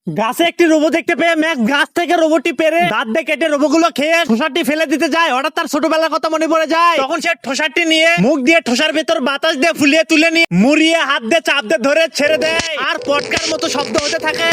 গাছে একটি রোবো দেখতে পেয়ে ম্যাক্স গাছ থেকে রোবটটি পেরে দাঁত দিয়ে কেটে রোবোগুলো খেয়ে ঠোসারটি ফেলে দিতে যায়। হঠাৎ তার ছোটবেলার কথা মনে পড়ে যায়। তখন সে ঠোসারটি নিয়ে মুখ দিয়ে ঠোসার ভেতর বাতাস দিয়ে ফুলিয়ে তুলে নিয়ে মুড়িয়ে হাত দিয়ে চাপ দিয়ে ধরে ছেড়ে দেয় আর পটকার মতো শব্দ হতে থাকে।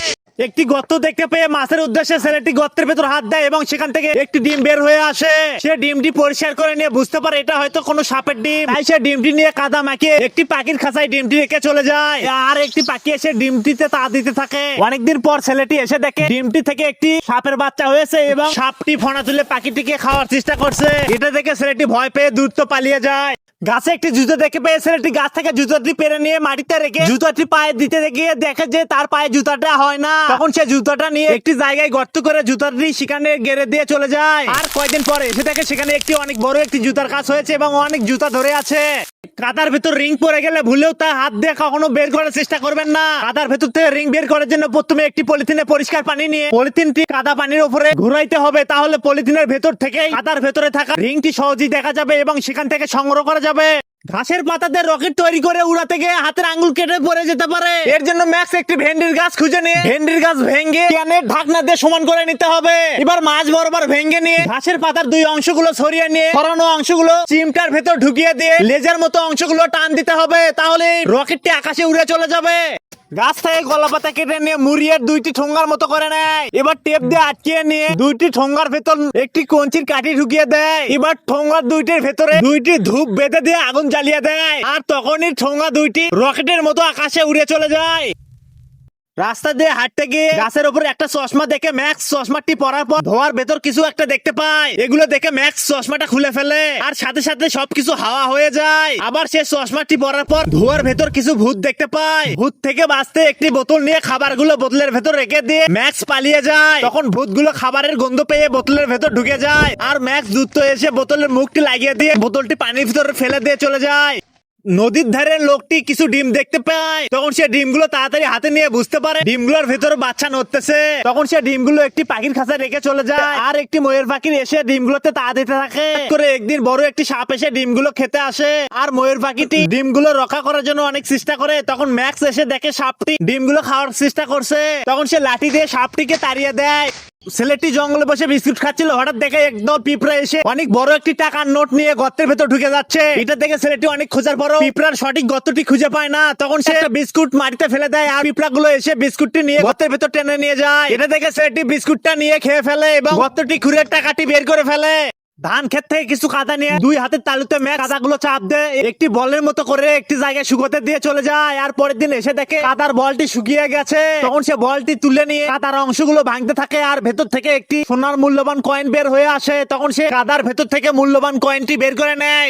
একটি গর্ত দেখতে পেয়ে মাছের উদ্দেশ্যে ছেলেটি গর্তের ভেতর হাত দেয় এবং সেখান থেকে একটি ডিম বের হয়ে আসে। সে ডিমটি পরিষ্কার করে নিয়ে বুঝতে পারে এটা হয়তো কোনো সাপের ডিম। তাই সে ডিমটি নিয়ে কাদা মাখিয়ে একটি পাখির খাঁচায় ডিমটি রেখে চলে যায় আর একটি পাখি এসে ডিমটিতে তা দিতে থাকে। অনেকদিন পর ছেলেটি এসে দেখে ডিমটি থেকে একটি সাপের বাচ্চা হয়েছে এবং সাপটি ফনা তুলে পাখিটিকে খাওয়ার চেষ্টা করছে। এটা দেখে ছেলেটি ভয় পেয়ে দ্রুত পালিয়ে যায়। গাছে একটি জুতো দেখে পেয়ে ছেলেটি গাছ থেকে জুতোটি পেরে নিয়ে মাটিতে রেখে জুতোটি পায়ে দিতে গিয়ে দেখে যে তার পায়ে জুতাটা হয় না। তখন সে জুতাটা নিয়ে একটি জায়গায় গর্ত করে জুতাটি সেখানে গেড়ে দিয়ে চলে যায়। আর কয়েকদিন পরে এসে দেখে সেখানে একটি অনেক বড় একটি জুতার কাজ হয়েছে এবং অনেক জুতা ধরে আছে। কাদার ভেতর রিং পড়ে গেলে ভুলেও তা হাত দিয়ে কখনো বের করার চেষ্টা করবেন না। কাদার ভেতর থেকে রিং বের করার জন্য প্রথমে একটি পলিথিনে পরিষ্কার পানি নিয়ে পলিথিনটি কাদা পানির উপরে ঘুরাইতে হবে। তাহলে পলিথিনের ভেতর থেকে কাদার ভেতরে থাকা রিংটি সহজেই দেখা যাবে এবং সেখান থেকে সংগ্রহ করা যাবে। ঘাসের পাতাতে রকেট তৈরি করে উড়াতে গিয়ে হাতের আঙ্গুল কেটে পড়ে যেতে পারে। এর জন্য ম্যাক্স একটি ভেন্ডির গাছ খুঁজে নিয়ে ভেন্ডির গাছ ভেঙে ক্যানের ঢাকনা দিয়ে সমান করে নিতে হবে। এবার মাছ বরাবর ভেঙে নিয়ে ঘাসের পাতার দুই অংশগুলো সরিয়ে নিয়ে ছড়ানো অংশগুলো চিমটার ভেতর ঢুকিয়ে দিয়ে লেজের মতো অংশগুলো টান দিতে হবে। তাহলে রকেটটি আকাশে উড়ে চলে যাবে। গাছ থেকে গলা পাতা কেটে নিয়ে মুড়িয়ে দুইটি ঠোঙ্গার মতো করে নেয়। এবার টেপ দিয়ে আটকিয়ে নিয়ে দুইটি ঠোঙ্গার ভেতর একটি কঞ্চির কাঠি ঢুকিয়ে দেয়। এবার ঠোঙ্গার দুইটির ভেতরে দুইটি ধূপ বেঁধে দিয়ে আগুন জ্বালিয়ে দেয় আর তখনই ঠোঙ্গা দুইটি রকেটের মতো আকাশে উড়ে চলে যায়। রাস্তা দিয়ে হাঁটতে গিয়ে গাছের উপর একটা চশমা দেখে ম্যাক্স চশমাটি পরার পর ধোয়ার ভেতর কিছু একটা দেখতে পায়। এগুলো দেখে ম্যাক্স চশমাটা খুলে ফেলে আর সাথে সাথে সবকিছু হাওয়া হয়ে যায়। আবার সে চশমাটি পরার পর ধোয়ার ভেতর কিছু ভূত দেখতে পায়। ভূত থেকে বাঁচতে একটি বোতল নিয়ে খাবারগুলো বোতলের ভেতর রেখে দিয়ে ম্যাক্স পালিয়ে যায়। তখন ভূতগুলো খাবারের গন্ধ পেয়ে বোতলের ভেতর ঢুকে যায় আর ম্যাক্স দ্রুত এসে বোতলের মুখটি লাগিয়ে দিয়ে বোতলটি পানির ভিতরে ফেলে দিয়ে চলে যায়। নদীর ধারে লোকটি কিছু ডিম দেখতে পায়। তখন সে ডিমগুলো তাড়াতাড়ি হাতে নিয়ে বুঝতে পারে ডিমগুলোর ভেতরে বাচ্চা নড়তেছে। তখন সে ডিমগুলো একটি পাখির খাঁচায় রেখে চলে যায় আর একটি ময়ূর পাখির এসে ডিমগুলোতে তা দিতে থাকে। করে একদিন বড় একটি সাপ এসে ডিমগুলো খেতে আসে আর ময়ূর পাখিটি ডিমগুলো রক্ষা করার জন্য অনেক চেষ্টা করে। তখন ম্যাক্স এসে দেখে সাপটি ডিমগুলো খাওয়ার চেষ্টা করছে। তখন সে লাঠি দিয়ে সাপটিকে তাড়িয়ে দেয়। ছেলেটি জঙ্গলে বসে বিস্কুট খাচ্ছিল। হঠাৎ দেখে একদম পিঁপড়া এসে অনেক বড় একটি টাকার নোট নিয়ে গর্তের ভেতর ঢুকে যাচ্ছে। এটা দেখে ছেলেটি অনেক খোঁজার পরও পিঁপড়ার সঠিক গর্তটি খুঁজে পায় না। তখন সে একটা বিস্কুট মাটিতে ফেলে দেয় আর পিঁপড়া গুলো এসে বিস্কুটটি নিয়ে গর্তের ভেতর টেনে নিয়ে যায়। এটা দেখে ছেলেটি বিস্কুটটা নিয়ে খেয়ে ফেলে এবং গর্তটি খুঁড়ে টাকাটি বের করে ফেলে। ধান ক্ষেত থেকে কিছু কাদা নিয়ে দুই হাতের তালুতে কাদাগুলো চাপ দেয় একটি বলের মতো করে একটি জায়গায় শুকোতে দিয়ে চলে যায়। আর পরের দিন এসে দেখে কাদার বলটি শুকিয়ে গেছে। তখন সে বলটি তুলে নিয়ে কাদার অংশগুলো ভাঙতে থাকে আর ভেতর থেকে একটি সোনার মূল্যবান কয়েন বের হয়ে আসে। তখন সে কাদার ভেতর থেকে মূল্যবান কয়েনটি বের করে নেয়।